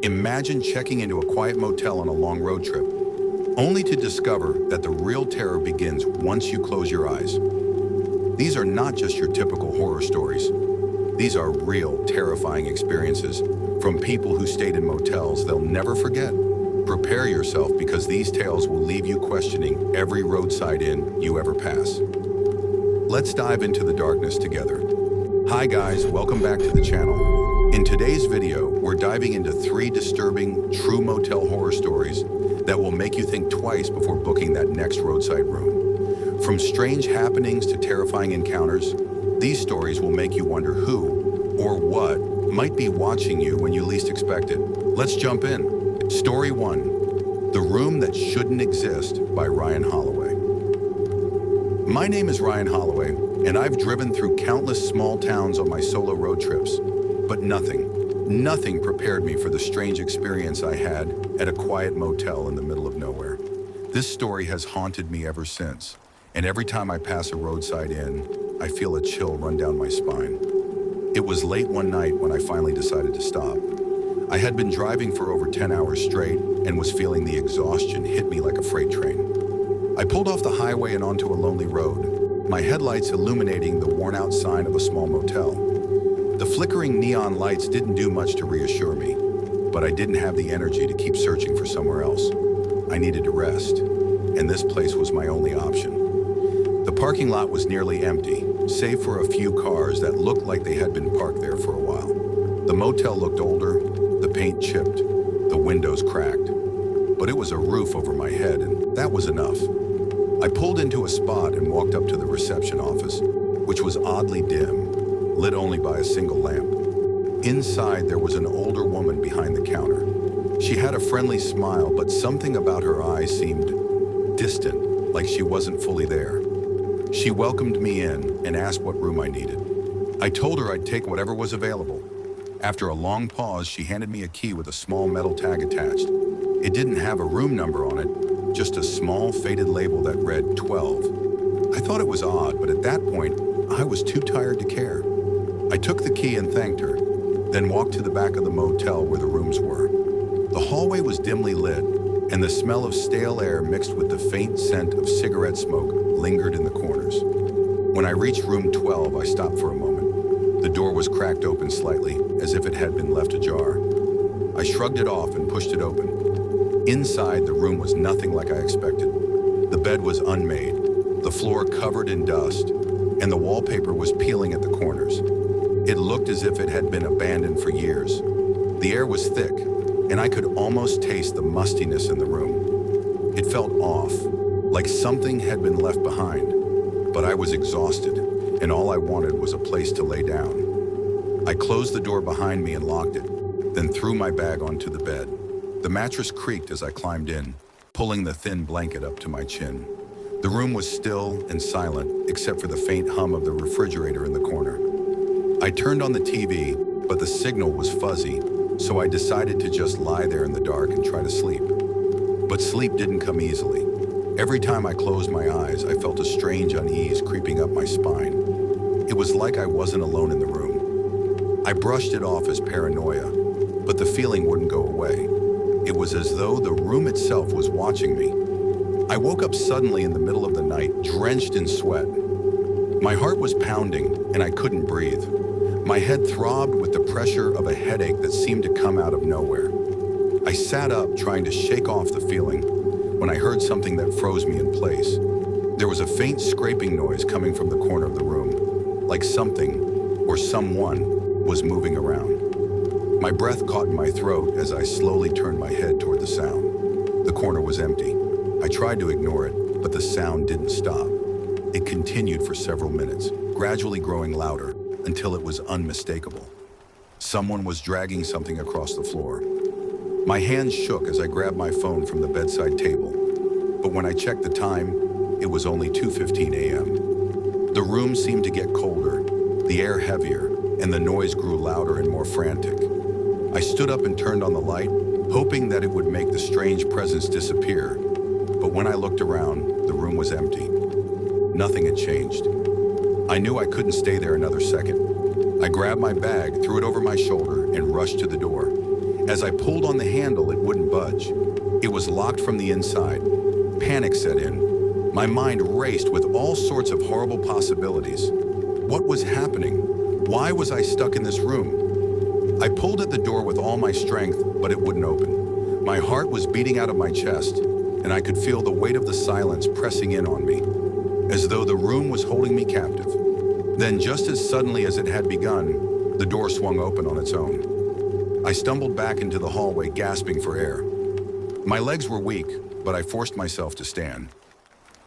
Imagine checking into a quiet motel on a long road trip, only to discover that the real terror begins once you close your eyes. These are not just your typical horror stories. These are real, terrifying experiences from people who stayed in motels they'll never forget. Prepare yourself because these tales will leave you questioning every roadside inn you ever pass. Let's dive into the darkness together. Hi guys, welcome back to the channel. In today's video, we're diving into 3 disturbing, true motel horror stories that will make you think twice before booking that next roadside room. From strange happenings to terrifying encounters, these stories will make you wonder who or what might be watching you when you least expect it. Let's jump in. Story 1, The Room That Shouldn't Exist by Ryan Holloway. My name is Ryan Holloway, and I've driven through countless small towns on my solo road trips, but nothing prepared me for the strange experience I had at a quiet motel in the middle of nowhere. This story has haunted me ever since, and every time I pass a roadside inn, I feel a chill run down my spine. It was late one night when I finally decided to stop. I had been driving for over 10 hours straight and was feeling the exhaustion hit me like a freight train. I pulled off the highway and onto a lonely road, my headlights illuminating the worn-out sign of a small motel. The flickering neon lights didn't do much to reassure me, but I didn't have the energy to keep searching for somewhere else. I needed to rest, and this place was my only option. The parking lot was nearly empty, save for a few cars that looked like they had been parked there for a while. The motel looked older, the paint chipped, the windows cracked, but it was a roof over my head, and that was enough. I pulled into a spot and walked up to the reception office, which was oddly dim, lit only by a single lamp. Inside, there was an older woman behind the counter. She had a friendly smile, but something about her eyes seemed distant, like she wasn't fully there. She welcomed me in and asked what room I needed. I told her I'd take whatever was available. After a long pause, she handed me a key with a small metal tag attached. It didn't have a room number on it, just a small faded label that read 12. I thought it was odd, but at that point, I was too tired to care. I took the key and thanked her, then walked to the back of the motel where the rooms were. The hallway was dimly lit, and the smell of stale air mixed with the faint scent of cigarette smoke lingered in the corners. When I reached room 12, I stopped for a moment. The door was cracked open slightly, as if it had been left ajar. I shrugged it off and pushed it open. Inside, the room was nothing like I expected. The bed was unmade, the floor covered in dust, and the wallpaper was peeling at the corners. It looked as if it had been abandoned for years. The air was thick, and I could almost taste the mustiness in the room. It felt off, like something had been left behind, but I was exhausted, and all I wanted was a place to lay down. I closed the door behind me and locked it, then threw my bag onto the bed. The mattress creaked as I climbed in, pulling the thin blanket up to my chin. The room was still and silent, except for the faint hum of the refrigerator in the corner. I turned on the TV, but the signal was fuzzy, so I decided to just lie there in the dark and try to sleep. But sleep didn't come easily. Every time I closed my eyes, I felt a strange unease creeping up my spine. It was like I wasn't alone in the room. I brushed it off as paranoia, but the feeling wouldn't go away. It was as though the room itself was watching me. I woke up suddenly in the middle of the night, drenched in sweat. My heart was pounding, and I couldn't breathe. My head throbbed with the pressure of a headache that seemed to come out of nowhere. I sat up, trying to shake off the feeling, when I heard something that froze me in place. There was a faint scraping noise coming from the corner of the room, like something, or someone, was moving around. My breath caught in my throat as I slowly turned my head toward the sound. The corner was empty. I tried to ignore it, but the sound didn't stop. It continued for several minutes, gradually growing louder, until it was unmistakable. Someone was dragging something across the floor. My hands shook as I grabbed my phone from the bedside table, but when I checked the time, it was only 2:15 a.m. The room seemed to get colder, the air heavier, and the noise grew louder and more frantic. I stood up and turned on the light, hoping that it would make the strange presence disappear, but when I looked around, the room was empty. Nothing had changed. I knew I couldn't stay there another second. I grabbed my bag, threw it over my shoulder, and rushed to the door. As I pulled on the handle, it wouldn't budge. It was locked from the inside. Panic set in. My mind raced with all sorts of horrible possibilities. What was happening? Why was I stuck in this room? I pulled at the door with all my strength, but it wouldn't open. My heart was beating out of my chest, and I could feel the weight of the silence pressing in on me, as though the room was holding me captive. Then, just as suddenly as it had begun, the door swung open on its own. I stumbled back into the hallway, gasping for air. My legs were weak, but I forced myself to stand.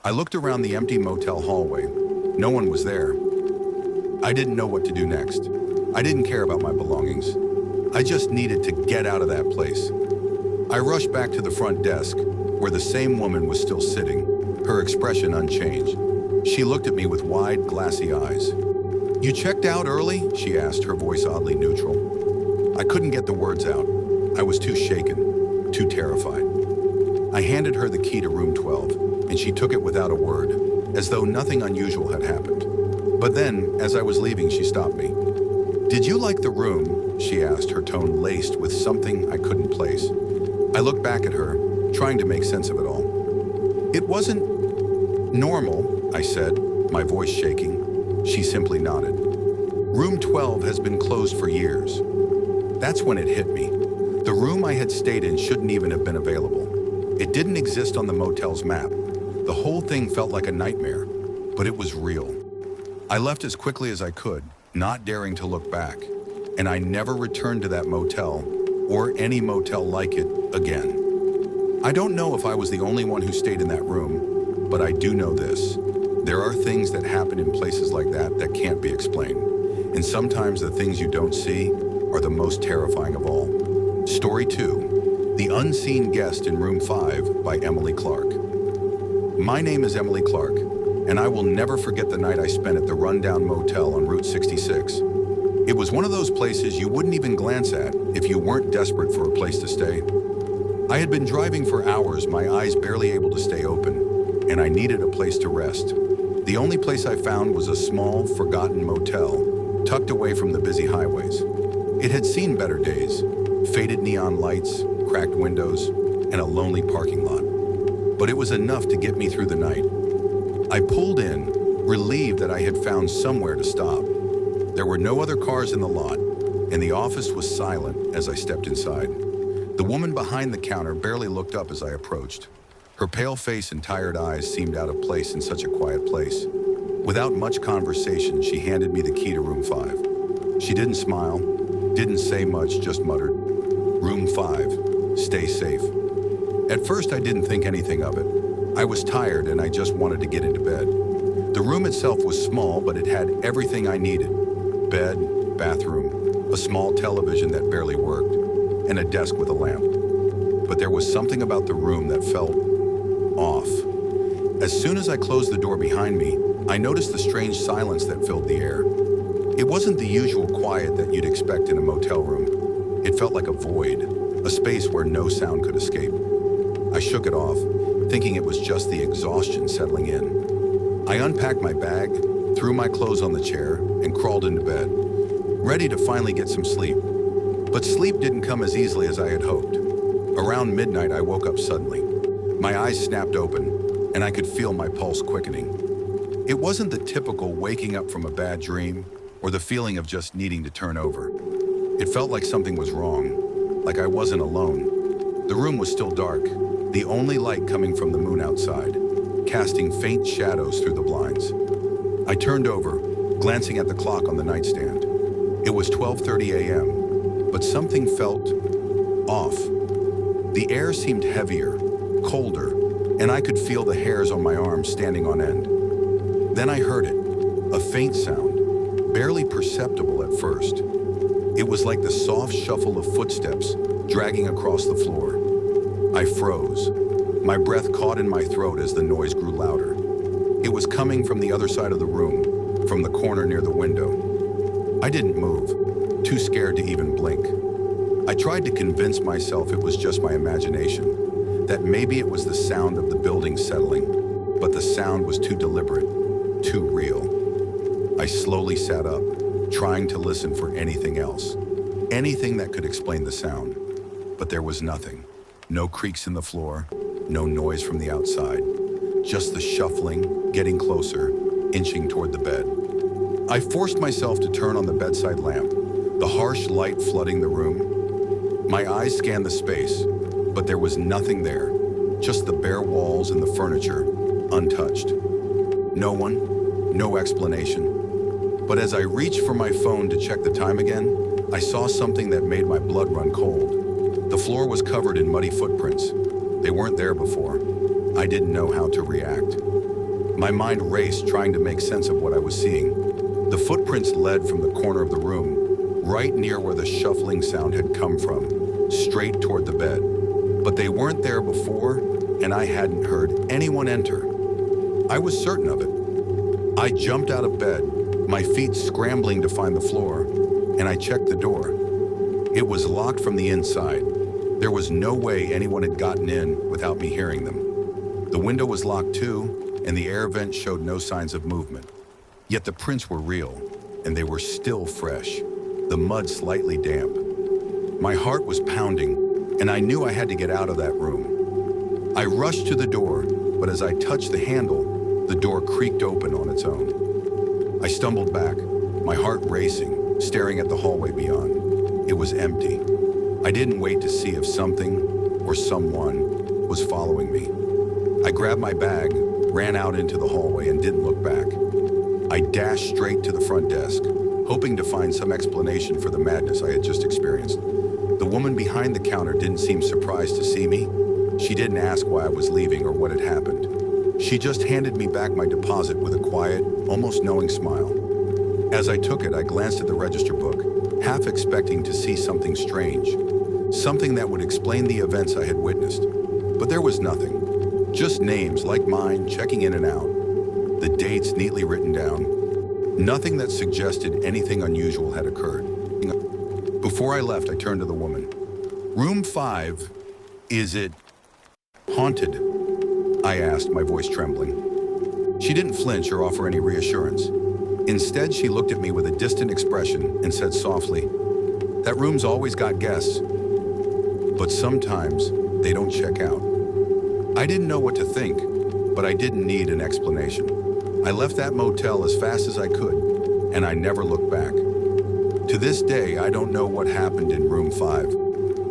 I looked around the empty motel hallway. No one was there. I didn't know what to do next. I didn't care about my belongings. I just needed to get out of that place. I rushed back to the front desk, where the same woman was still sitting, her expression unchanged. She looked at me with wide, glassy eyes. "You checked out early?" she asked, her voice oddly neutral. I couldn't get the words out. I was too shaken, too terrified. I handed her the key to room 12, and she took it without a word, as though nothing unusual had happened. But then, as I was leaving, she stopped me. "Did you like the room?" she asked, her tone laced with something I couldn't place. I looked back at her, trying to make sense of it all. "It wasn't normal," I said, my voice shaking. She simply nodded. "Room 12 has been closed for years." That's when it hit me. The room I had stayed in shouldn't even have been available. It didn't exist on the motel's map. The whole thing felt like a nightmare, but it was real. I left as quickly as I could, not daring to look back, and I never returned to that motel, or any motel like it, again. I don't know if I was the only one who stayed in that room, but I do know this. There are things that happen in places like that can't be explained, and sometimes the things you don't see are the most terrifying of all. Story 2, The Unseen Guest in Room 5 by Emily Clarke. My name is Emily Clarke, and I will never forget the night I spent at the rundown motel on Route 66. It was one of those places you wouldn't even glance at if you weren't desperate for a place to stay. I had been driving for hours, my eyes barely able to stay open, and I needed a place to rest. The only place I found was a small, forgotten motel, tucked away from the busy highways. It had seen better days, faded neon lights, cracked windows, and a lonely parking lot. But it was enough to get me through the night. I pulled in, relieved that I had found somewhere to stop. There were no other cars in the lot, and the office was silent as I stepped inside. The woman behind the counter barely looked up as I approached. Her pale face and tired eyes seemed out of place in such a quiet place. Without much conversation, she handed me the key to room 5. She didn't smile, didn't say much, just muttered, "Room 5, stay safe." At first, I didn't think anything of it. I was tired and I just wanted to get into bed. The room itself was small, but it had everything I needed. Bed, bathroom, a small television that barely worked, and a desk with a lamp. But there was something about the room that felt off. As soon as I closed the door behind me, I noticed the strange silence that filled the air. It wasn't the usual quiet that you'd expect in a motel room. It felt like a void, a space where no sound could escape. I shook it off, thinking it was just the exhaustion settling in. I unpacked my bag, threw my clothes on the chair, and crawled into bed, ready to finally get some sleep. But sleep didn't come as easily as I had hoped. Around midnight, I woke up suddenly. My eyes snapped open, and I could feel my pulse quickening. It wasn't the typical waking up from a bad dream or the feeling of just needing to turn over. It felt like something was wrong, like I wasn't alone. The room was still dark, the only light coming from the moon outside, casting faint shadows through the blinds. I turned over, glancing at the clock on the nightstand. It was 12:30 a.m., but something felt off. The air seemed heavier, colder, and I could feel the hairs on my arms standing on end. Then I heard it, a faint sound, barely perceptible at first. It was like the soft shuffle of footsteps dragging across the floor. I froze. My breath caught in my throat as the noise grew louder. It was coming from the other side of the room, from the corner near the window. I didn't move, too scared to even blink. I tried to convince myself it was just my imagination, that maybe it was the sound of the building settling, but the sound was too deliberate, too real. I slowly sat up, trying to listen for anything else, anything that could explain the sound. But there was nothing. No creaks in the floor, no noise from the outside. Just the shuffling, getting closer, inching toward the bed. I forced myself to turn on the bedside lamp, the harsh light flooding the room. My eyes scanned the space, but there was nothing there. Just the bare walls and the furniture, untouched. No one, no explanation. But as I reached for my phone to check the time again, I saw something that made my blood run cold. The floor was covered in muddy footprints. They weren't there before. I didn't know how to react. My mind raced, trying to make sense of what I was seeing. The footprints led from the corner of the room, right near where the shuffling sound had come from, straight toward the bed. But they weren't there before, and I hadn't heard anyone enter. I was certain of it. I jumped out of bed, my feet scrambling to find the floor, and I checked the door. It was locked from the inside. There was no way anyone had gotten in without me hearing them. The window was locked too, and the air vent showed no signs of movement. Yet the prints were real, and they were still fresh, the mud slightly damp. My heart was pounding, and I knew I had to get out of that room. I rushed to the door, but as I touched the handle, the door creaked open on its own. I stumbled back, my heart racing, staring at the hallway beyond. It was empty. I didn't wait to see if something or someone was following me. I grabbed my bag, ran out into the hallway, and didn't look back. I dashed straight to the front desk, hoping to find some explanation for the madness I had just experienced. The woman behind the counter didn't seem surprised to see me. She didn't ask why I was leaving or what had happened. She just handed me back my deposit with a quiet, almost knowing smile. As I took it, I glanced at the register book, half expecting to see something strange, something that would explain the events I had witnessed. But there was nothing. Just names like mine checking in and out. The dates neatly written down. Nothing that suggested anything unusual had occurred. Before I left, I turned to the woman. Room 5, is it haunted? I asked, my voice trembling. She didn't flinch or offer any reassurance. Instead, she looked at me with a distant expression and said softly, "That room's always got guests, but sometimes they don't check out." I didn't know what to think, but I didn't need an explanation. I left that motel as fast as I could, and I never looked back. To this day, I don't know what happened in room 5.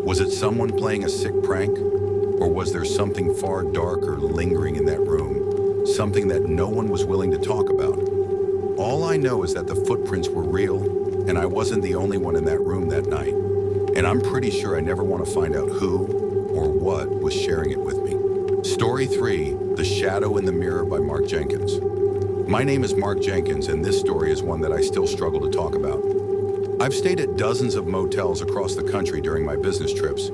Was it someone playing a sick prank? Or was there something far darker lingering in that room? Something that no one was willing to talk about? All I know is that the footprints were real, and I wasn't the only one in that room that night. And I'm pretty sure I never want to find out who or what was sharing it with me. Story 3, The Shadow in the Mirror by Mark Jenkins. My name is Mark Jenkins, and this story is one that I still struggle to talk about. I've stayed at dozens of motels across the country during my business trips,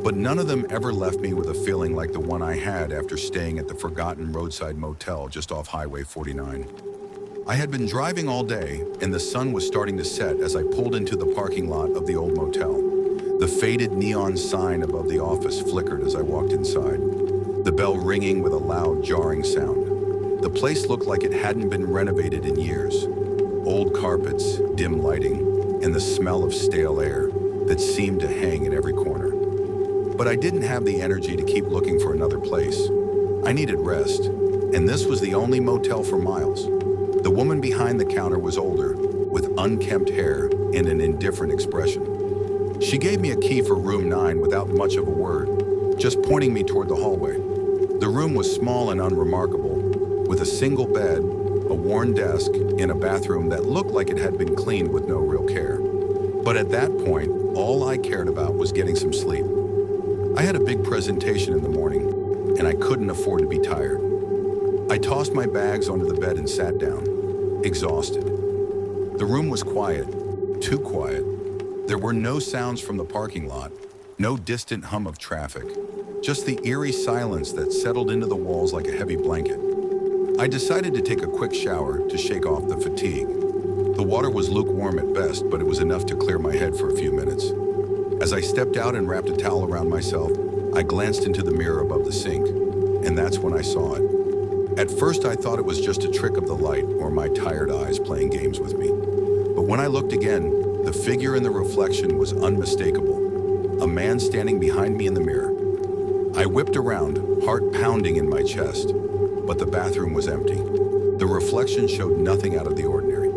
but none of them ever left me with a feeling like the one I had after staying at the forgotten Roadside Motel just off Highway 49. I had been driving all day, and the sun was starting to set as I pulled into the parking lot of the old motel. The faded neon sign above the office flickered as I walked inside, the bell ringing with a loud, jarring sound. The place looked like it hadn't been renovated in years. Old carpets, dim lighting, and the smell of stale air that seemed to hang in every corner. But I didn't have the energy to keep looking for another place. I needed rest, and this was the only motel for miles. The woman behind the counter was older, with unkempt hair and an indifferent expression. She gave me a key for room 9 without much of a word, just pointing me toward the hallway. The room was small and unremarkable, with a single bed, a worn desk, and a bathroom that looked like it had been cleaned with no real care. But at that point, all I cared about was getting some sleep. I had a big presentation in the morning, and I couldn't afford to be tired. I tossed my bags onto the bed and sat down, exhausted. The room was quiet, too quiet. There were no sounds from the parking lot, no distant hum of traffic, just the eerie silence that settled into the walls like a heavy blanket. I decided to take a quick shower to shake off the fatigue. The water was lukewarm at best, but it was enough to clear my head for a few minutes. As I stepped out and wrapped a towel around myself, I glanced into the mirror above the sink, and that's when I saw it. At first, I thought it was just a trick of the light or my tired eyes playing games with me. But when I looked again, the figure in the reflection was unmistakable. A man standing behind me in the mirror. I whipped around, heart pounding in my chest, but the bathroom was empty. The reflection showed nothing out of the ordinary.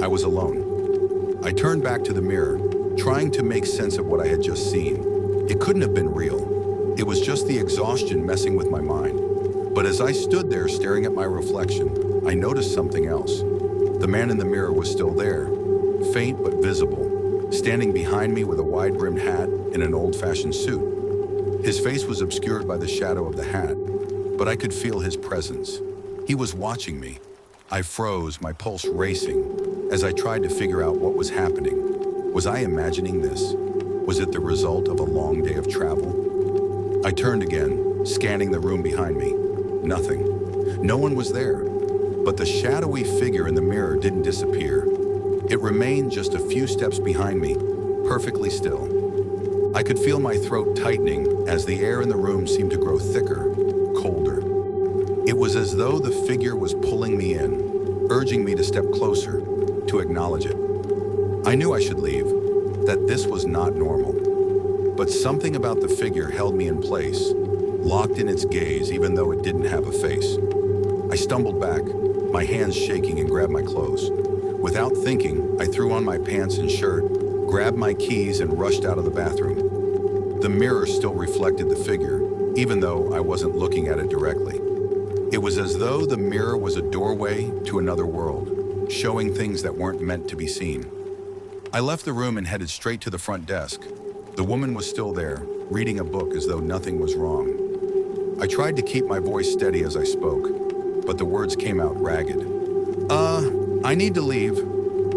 I was alone. I turned back to the mirror, trying to make sense of what I had just seen. It couldn't have been real. It was just the exhaustion messing with my mind. But as I stood there staring at my reflection, I noticed something else. The man in the mirror was still there, faint but visible, standing behind me with a wide-brimmed hat and an old-fashioned suit. His face was obscured by the shadow of the hat, but I could feel his presence. He was watching me. I froze, my pulse racing, as I tried to figure out what was happening. Was I imagining this? Was it the result of a long day of travel? I turned again, scanning the room behind me. Nothing. No one was there. But the shadowy figure in the mirror didn't disappear. It remained just a few steps behind me, perfectly still. I could feel my throat tightening as the air in the room seemed to grow thicker, colder. It was as though the figure was pulling me in, urging me to step closer, to acknowledge it. I knew I should leave, that this was not normal. But something about the figure held me in place, locked in its gaze even though it didn't have a face. I stumbled back, my hands shaking, and grabbed my clothes. Without thinking, I threw on my pants and shirt, grabbed my keys, and rushed out of the bathroom. The mirror still reflected the figure, even though I wasn't looking at it directly. It was as though the mirror was a doorway to another world, showing things that weren't meant to be seen. I left the room and headed straight to the front desk. The woman was still there, reading a book as though nothing was wrong. I tried to keep my voice steady as I spoke, but the words came out ragged. I need to leave.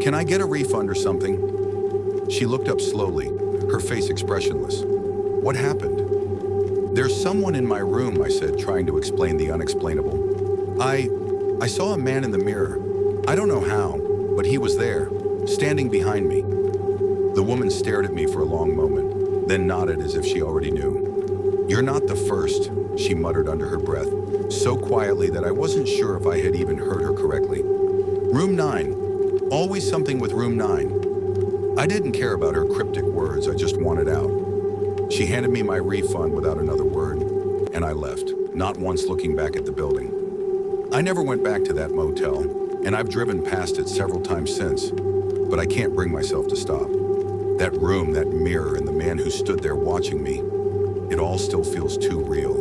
Can I get a refund or something? She looked up slowly, her face expressionless. What happened? There's someone in my room, I said, trying to explain the unexplainable. I saw a man in the mirror. I don't know how, but he was there, standing behind me. The woman stared at me for a long moment, then nodded as if she already knew. You're not the first, she muttered under her breath, so quietly that I wasn't sure if I had even heard her correctly. Room 9. Always something with room 9. I didn't care about her cryptic words, I just wanted out. She handed me my refund without another word, and I left, not once looking back at the building. I never went back to that motel, and I've driven past it several times since, but I can't bring myself to stop. That room, that mirror, and the man who stood there watching me, it all still feels too real.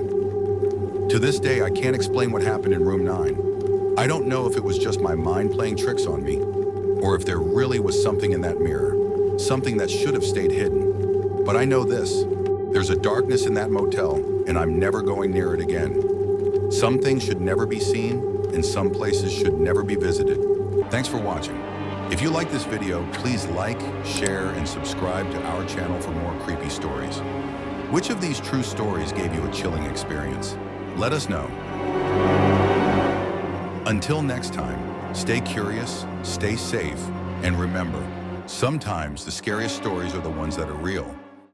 To this day, I can't explain what happened in room 9. I don't know if it was just my mind playing tricks on me, or if there really was something in that mirror, something that should have stayed hidden. But I know this, there's a darkness in that motel, and I'm never going near it again. Some things should never be seen, and some places should never be visited. Thanks for watching. If you like this video, please like, share, and subscribe to our channel for more creepy stories. Which of these true stories gave you a chilling experience? Let us know. Until next time, stay curious, stay safe, and remember, sometimes the scariest stories are the ones that are real.